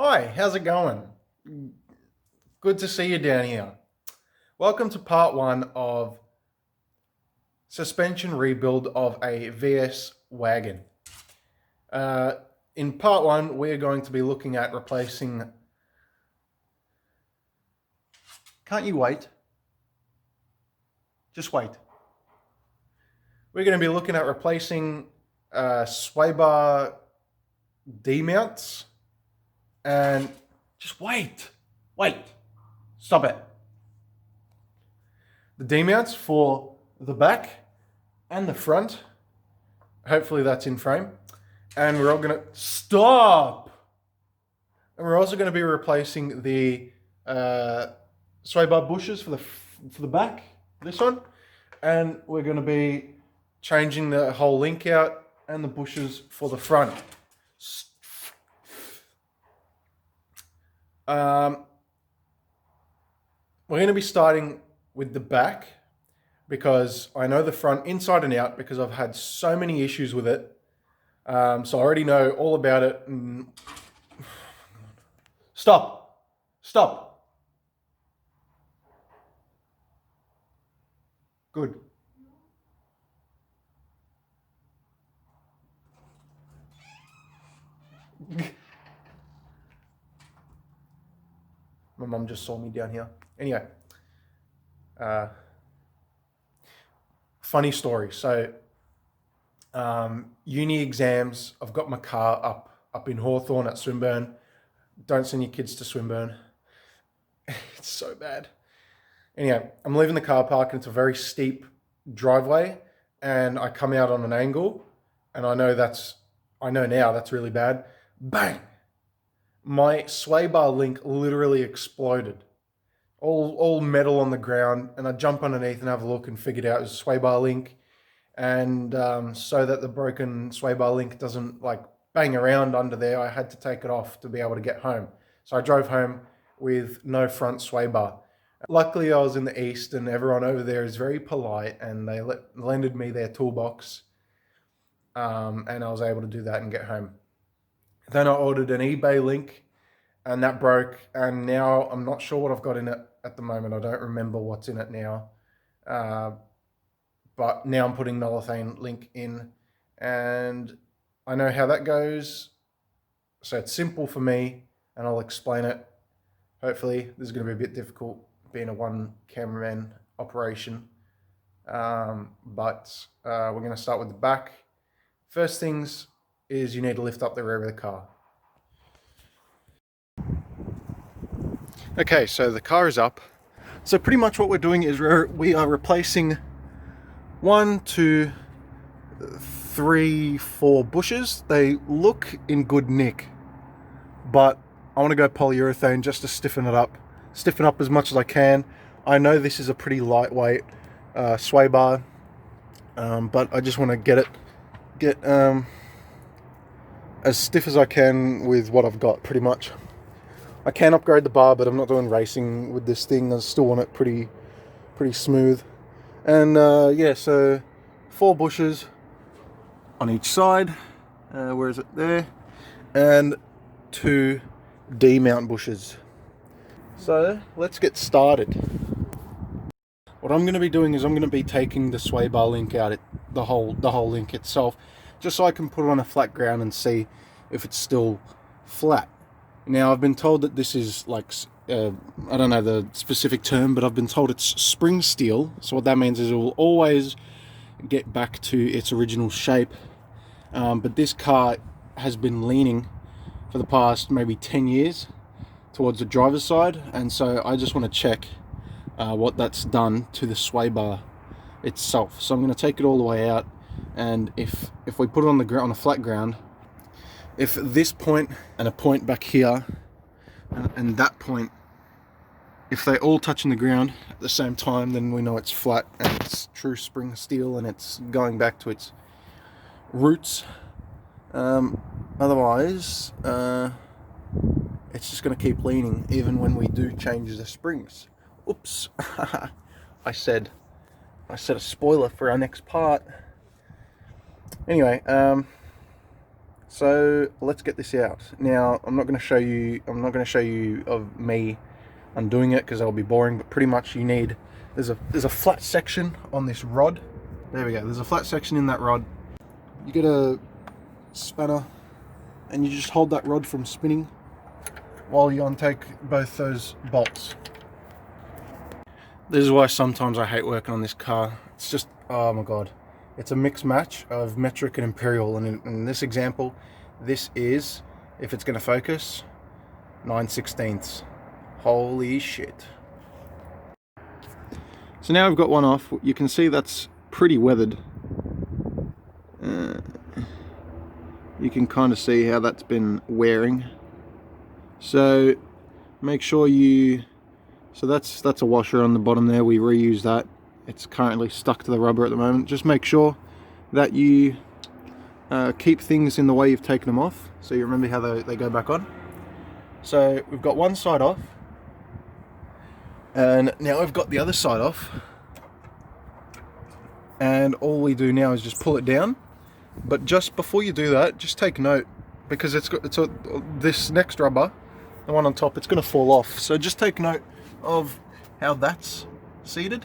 Hi, how's it going? Good to see you down here. Welcome to part one of suspension rebuild of a VS wagon. Uh, in part one, we're going to be looking at replacing. Can't you wait? Just wait. We're going to be looking at replacing sway bar D-mounts and just wait. Stop it. The D-mounts for the back and the front. Hopefully that's in frame. And we're all going to stop. And we're also going to be replacing the sway bar bushes for the back, this one. And we're going to be changing the whole link out and the bushes for the front. We're going to be starting with the back because I know the front inside and out because I've had so many issues with it. So I already know all about it. Stop. Good. My mum just saw me down here. Anyway, funny story. So, uni exams. I've got my car up in Hawthorne at Swinburne. Don't send your kids to Swinburne. It's so bad. Anyway, I'm leaving the car park and it's a very steep driveway, and I come out on an angle, and I know now that's really bad. Bang! My sway bar link literally exploded. All metal on the ground, and I jump underneath and have a look and figured out it was a sway bar link. And so that the broken sway bar link doesn't like bang around under there, I had to take it off to be able to get home. So I drove home with no front sway bar. Luckily, I was in the east, and everyone over there is very polite, and they lended me their toolbox, and I was able to do that and get home. Then I ordered an eBay link, and that broke, and now I'm not sure what I've got in it at the moment. I don't remember what's in it now, but now I'm putting Nolathane link in, and I know how that goes, so it's simple for me, and I'll explain it. Hopefully, this is going to be a bit difficult being a one cameraman operation, but we're going to start with the back. First things is you need to lift up the rear of the car. Okay, so the car is up. So pretty much what we're doing is we are replacing 1, 2, 3, 4 bushes. They look in good nick, but I want to go polyurethane just to stiffen up as much as I can. I know this is a pretty lightweight sway bar, but I just want to get as stiff as I can with what I've got, pretty much. I can upgrade the bar, but I'm not doing racing with this thing. I still want it pretty smooth. And yeah, so 4 bushes on each side. Where is it? There. And 2 D-mount bushes. So let's get started. What I'm going to be doing is I'm going to be taking the sway bar link out, the whole link itself, just so I can put it on a flat ground and see if it's still flat. Now, I've been told that this is like, I don't know the specific term, but I've been told it's spring steel. So what that means is it will always get back to its original shape. But this car has been leaning for the past maybe 10 years towards the driver's side. And so I just want to check what that's done to the sway bar itself. So I'm going to take it all the way out. And if we put it on the ground, on a flat ground, if this point and a point back here and that point, if they all touch in the ground at the same time, then we know it's flat and it's true spring steel and it's going back to its roots. Otherwise, it's just going to keep leaning even when we do change the springs. Oops. I said a spoiler for our next part. Anyway, So let's get this out. Now I'm not going to show you of me undoing it because that'll be boring. But pretty much you need there's a flat section on this rod. There we go. There's a flat section in that rod. You get a spanner and you just hold that rod from spinning while you untake both those bolts. This is why sometimes I hate working on this car. It's just, oh my god. It's a mixed match of metric and imperial, and in this example, this is, if it's going to focus, 9/16. Holy shit. So now I've got one off. You can see that's pretty weathered. You can kind of see how that's been wearing. So make sure so that's a washer on the bottom there. We reuse that. It's currently stuck to the rubber at the moment. Just make sure that you keep things in the way you've taken them off, so you remember how they go back on. So we've got one side off, and now we've got the other side off, and all we do now is just pull it down. But just before you do that, just take note, because this next rubber, the one on top, it's going to fall off. So just take note of how that's seated.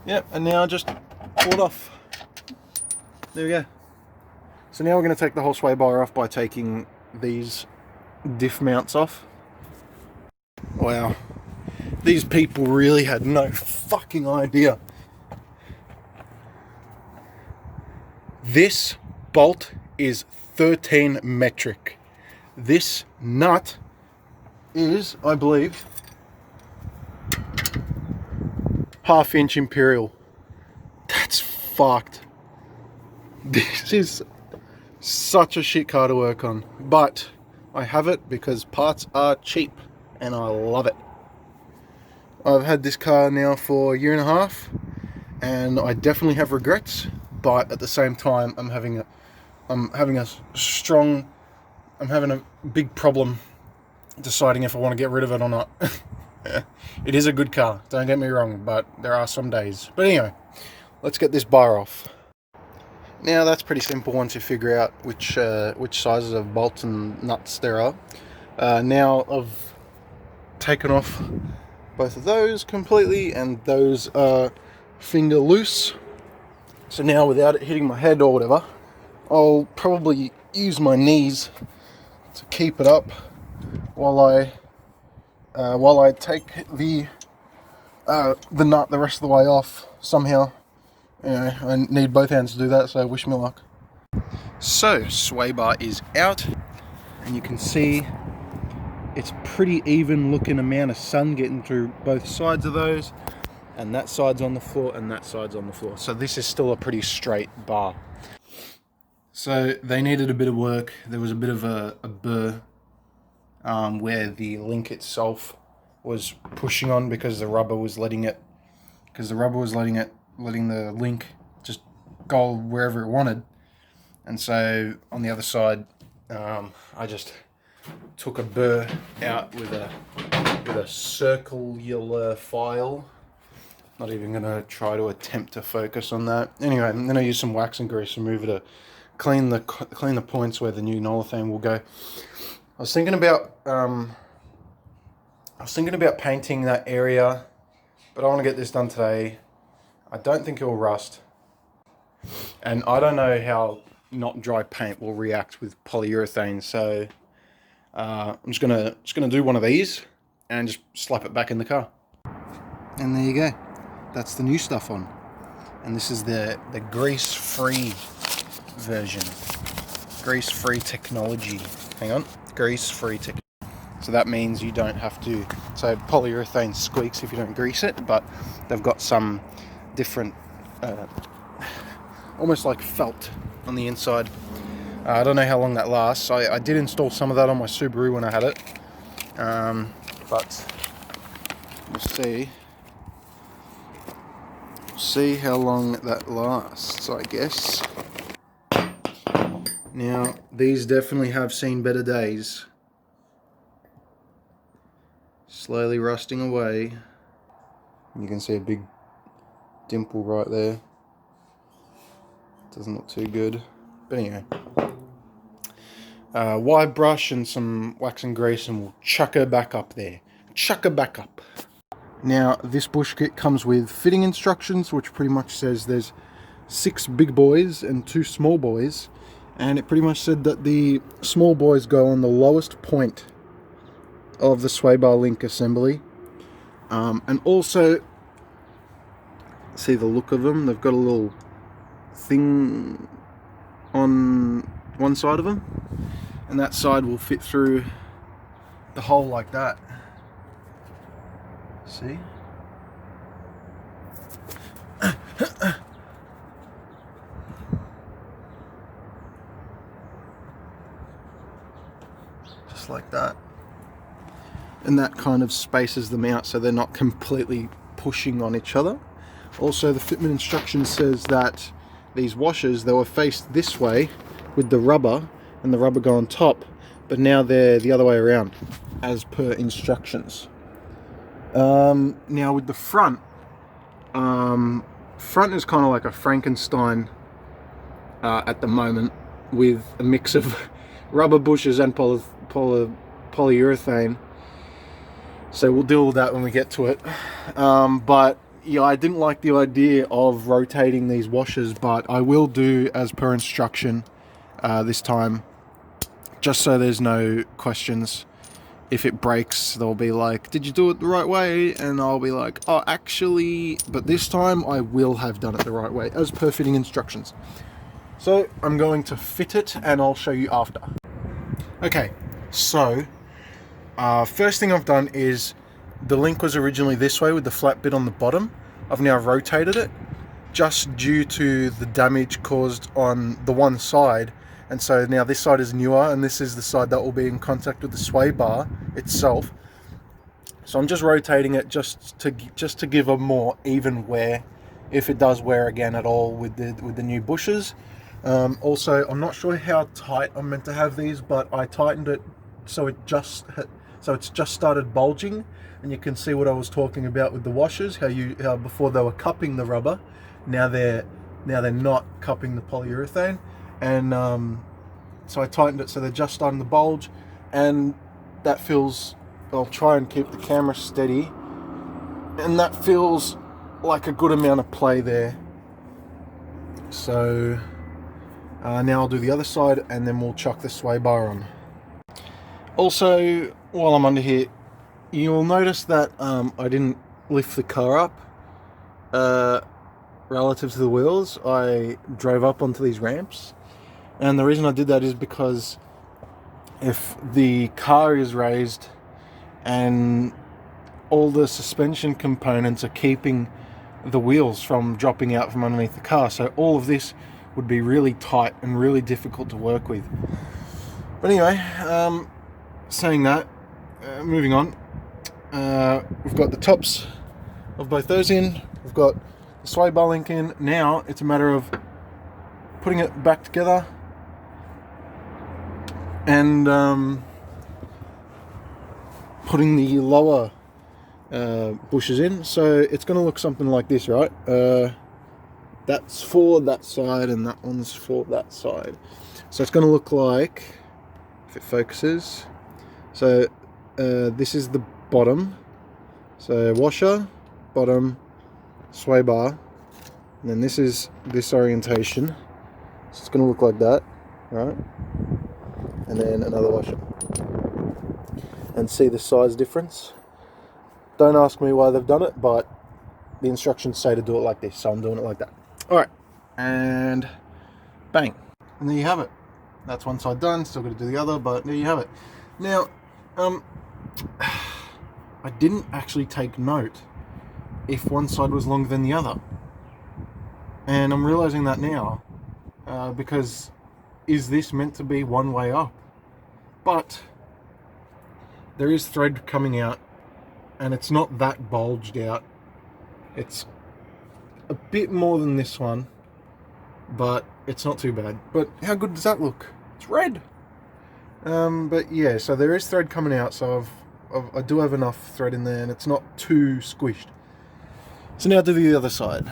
Yep, and now just pull it off. There we go. So now we're going to take the whole sway bar off by taking these diff mounts off. Wow. These people really had no fucking idea. This bolt is 13 metric. This nut is, I believe, 1/2 inch imperial. That's fucked. This is such a shit car to work on, but I have it because parts are cheap and I love it. I've had this car now for a year and a half and I definitely have regrets, but at the same time I'm having a big problem deciding if I want to get rid of it or not. It is a good car, don't get me wrong, but there are some days. But anyway, let's get this bar off. Now that's pretty simple once you figure out which sizes of bolts and nuts there are. Now I've taken off both of those completely, and those are finger loose. So now, without it hitting my head or whatever, I'll probably use my knees to keep it up while I take the nut the rest of the way off somehow. You know, I need both hands to do that, so wish me luck. So, sway bar is out, and you can see it's pretty even looking amount of sun getting through both sides of those, and that side's on the floor and that side's on the floor. So this is still a pretty straight bar. So they needed a bit of work. There was a bit of a burr where the link itself was pushing on because the rubber was letting the link just go wherever it wanted. And so on the other side, I just took a burr out with a circular file. Not even going to try to attempt to focus on that. Anyway, I'm going to use some wax and grease remover to clean the points where the new Nolithane will go. I was thinking about painting that area, but I want to get this done today. I don't think it will rust, and I don't know how not dry paint will react with polyurethane. So I'm just gonna do one of these and just slap it back in the car. And there you go. That's the new stuff on, and this is the grease-free version. Grease-free technology. Hang on, grease-free technology. So that means you don't have to. So polyurethane squeaks if you don't grease it, but they've got some different, almost like felt on the inside. I don't know how long that lasts. I did install some of that on my Subaru when I had it, but we'll see how long that lasts, I guess. Now these definitely have seen better days. Slowly rusting away. You can see a big dimple right there. Doesn't look too good. But anyway, wide brush and some wax and grease, and we'll chuck her back up there. Chuck her back up. Now, this bush kit comes with fitting instructions, which pretty much says there's 6 big boys and 2 small boys. And it pretty much said that the small boys go on the lowest point of the sway bar link assembly. And also, see the look of them, they've got a little thing on one side of them, and that side will fit through the hole like that. See? Just like that. And that kind of spaces them out so they're not completely pushing on each other. Also, the fitment instruction says that these washers, they were faced this way with the rubber, and the rubber go on top, but now they're the other way around, as per instructions. Now with the front is kind of like a Frankenstein at the moment, with a mix of rubber bushes and polyurethane. So we'll deal with that when we get to it. But yeah, I didn't like the idea of rotating these washers, but I will do as per instruction this time, just so there's no questions. If it breaks, they'll be like, did you do it the right way? And I'll be like, oh, actually, but this time I will have done it the right way, as per fitting instructions. So I'm going to fit it, and I'll show you after. Okay, so first thing I've done is, the link was originally this way with the flat bit on the bottom. I've now rotated it, just due to the damage caused on the one side. And so now this side is newer, and this is the side that will be in contact with the sway bar itself. So I'm just rotating it just to give a more even wear, if it does wear again at all with the new bushes. Also, I'm not sure how tight I'm meant to have these, but I tightened it so it's just started bulging, and you can see what I was talking about with the washers. How before they were cupping the rubber, now they're not cupping the polyurethane. And so I tightened it so they're just starting to bulge, and that feels, I'll try and keep the camera steady, and that feels like a good amount of play there. So now I'll do the other side, and then we'll chuck the sway bar on. Also, while I'm under here, you'll notice that I didn't lift the car up relative to the wheels. I drove up onto these ramps. And the reason I did that is because if the car is raised and all the suspension components are keeping the wheels from dropping out from underneath the car, so all of this would be really tight and really difficult to work with. But anyway, saying that, moving on, we've got the tops of both those in, we've got the sway bar link in. Now it's a matter of putting it back together and putting the lower bushes in. So it's going to look something like this, right? That's for that side, and that one's for that side. So it's going to look like, if it focuses, so this is the bottom, so washer, bottom, sway bar, and then this is this orientation, so it's going to look like that, right? And then another washer, and see the size difference. Don't ask me why they've done it, but the instructions say to do it like this, so I'm doing it like that. Alright, and bang, and there you have it. That's one side done, still got to do the other, but there you have it. Now, I didn't actually take note if one side was longer than the other, and I'm realizing that now, because is this meant to be one way up? But there is thread coming out, and it's not that bulged out. It's a bit more than this one, but it's not too bad. But how good does that look? It's red. But yeah, so there is thread coming out, so I do have enough thread in there, and it's not too squished. So now do the other side.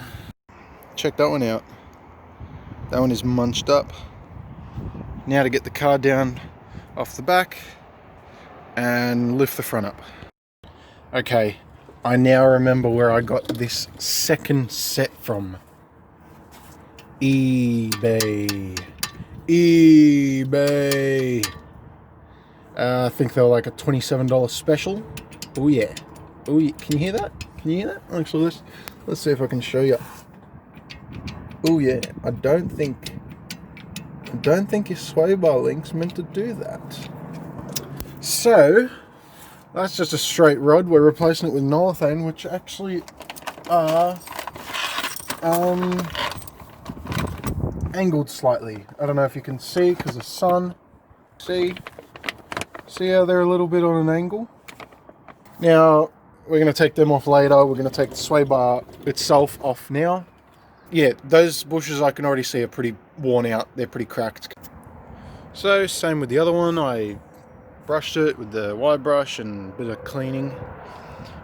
Check that one out. That one is munched up. Now to get the car down off the back and lift the front up. Okay, I now remember where I got this second set from. eBay. I think they were like a $27 special. Oh yeah. Oh yeah. Can you hear that? Can you hear that? Actually, let's see if I can show you. Oh yeah. I don't think your sway bar link's meant to do that. So that's just a straight rod. We're replacing it with nolethane, which actually are angled slightly. I don't know if you can see because the sun. See how they're a little bit on an angle? Now we're going to take them off later. We're going to take the sway bar itself off now. Yeah, those bushes I can already see are pretty worn out. They're pretty cracked. So same with the other one. I brushed it with the wide brush and a bit of cleaning,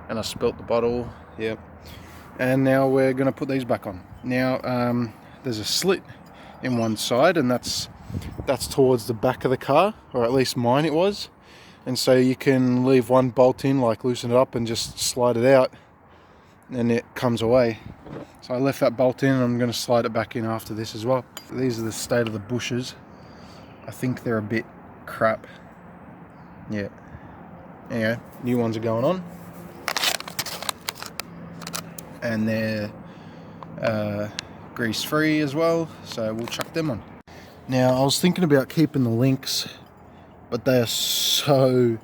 and I spilt the bottle. Yep. And now we're going to put these back on. Now there's a slit in one side, and that's towards the back of the car, or at least mine it was. And so you can leave one bolt in, like loosen it up and just slide it out, and it comes away. So I left that bolt in, and I'm going to slide it back in after this as well. These are the state of the bushes. I think they're a bit crap. Yeah. Anyway, new ones are going on. And they're grease free as well, so we'll chuck them on. Now I was thinking about keeping the links, but they are so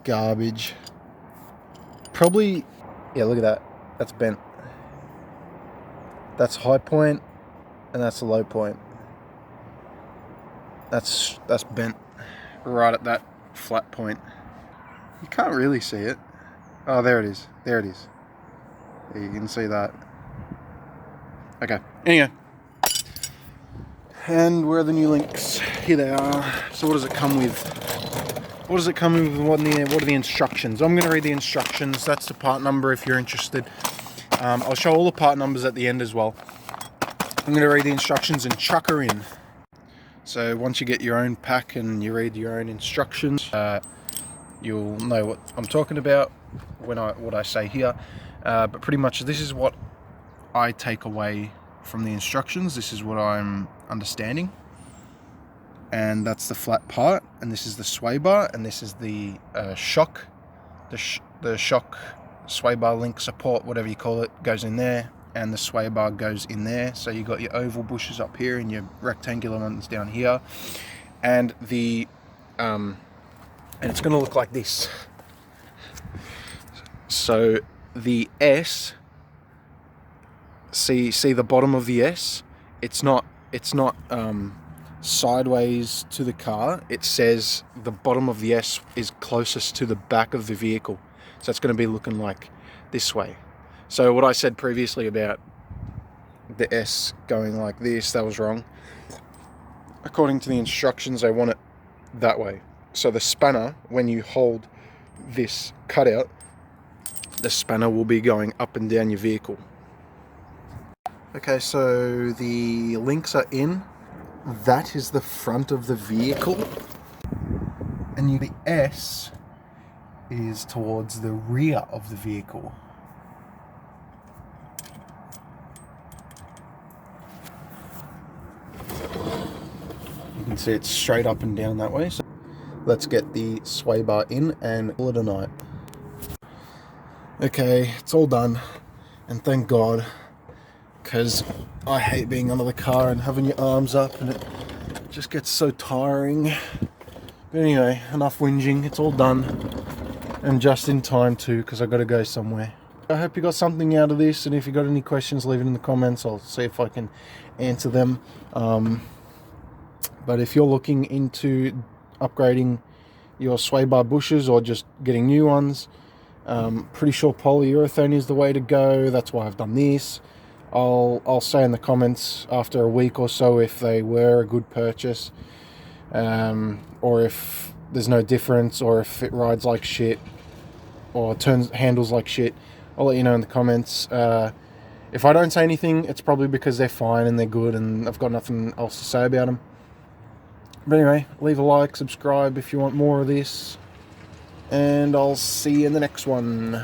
garbage. Probably, yeah, look at that. That's bent. That's high point, and that's a low point. That's bent right at that flat point. You can't really see it. Oh, there it is. There it is. You can see that. Okay. Anyway. And where are the new links? Here they are. So what does it come with? What does it come with? What are the instructions? I'm going to read the instructions. That's the part number if you're interested. I'll show all the part numbers at the end as well. I'm going to read the instructions and chuck her in. So once you get your own pack and you read your own instructions, you'll know what I'm talking about when what I say here. But pretty much this is what I take away from the instructions. This is what I'm understanding, and that's the flat part, and this is the sway bar, and this is the shock. The shock sway bar link support, whatever you call it, goes in there, and the sway bar goes in there. So you got your oval bushes up here and your rectangular ones down here, and the and it's going to look like this. So the S, see the bottom of the S, it's not sideways to the car. It says the bottom of the S is closest to the back of the vehicle, so it's going to be looking like this way. So what I said previously about the S going like this, that was wrong. According to the instructions, I want it that way. So the spanner, when you hold this cutout, the spanner will be going up and down your vehicle. Okay, so the links are in. That is the front of the vehicle. And the S is towards the rear of the vehicle. You can see it's straight up and down that way. So let's get the sway bar in and call it a night. Okay, it's all done, and thank God, because I hate being under the car and having your arms up, and it just gets so tiring. But anyway, enough whinging, it's all done, and just in time too, because I've got to go somewhere. I hope you got something out of this, and if you got any questions, leave it in the comments. I'll see if I can answer them. But if you're looking into upgrading your sway bar bushes or just getting new ones, pretty sure polyurethane is the way to go. That's why I've done this. I'll say in the comments after a week or so if they were a good purchase, or if there's no difference, or if it rides like shit or handles like shit. I'll let you know in the comments. If I don't say anything, it's probably because they're fine and they're good and I've got nothing else to say about them. But anyway, leave a like, subscribe if you want more of this, and I'll see you in the next one.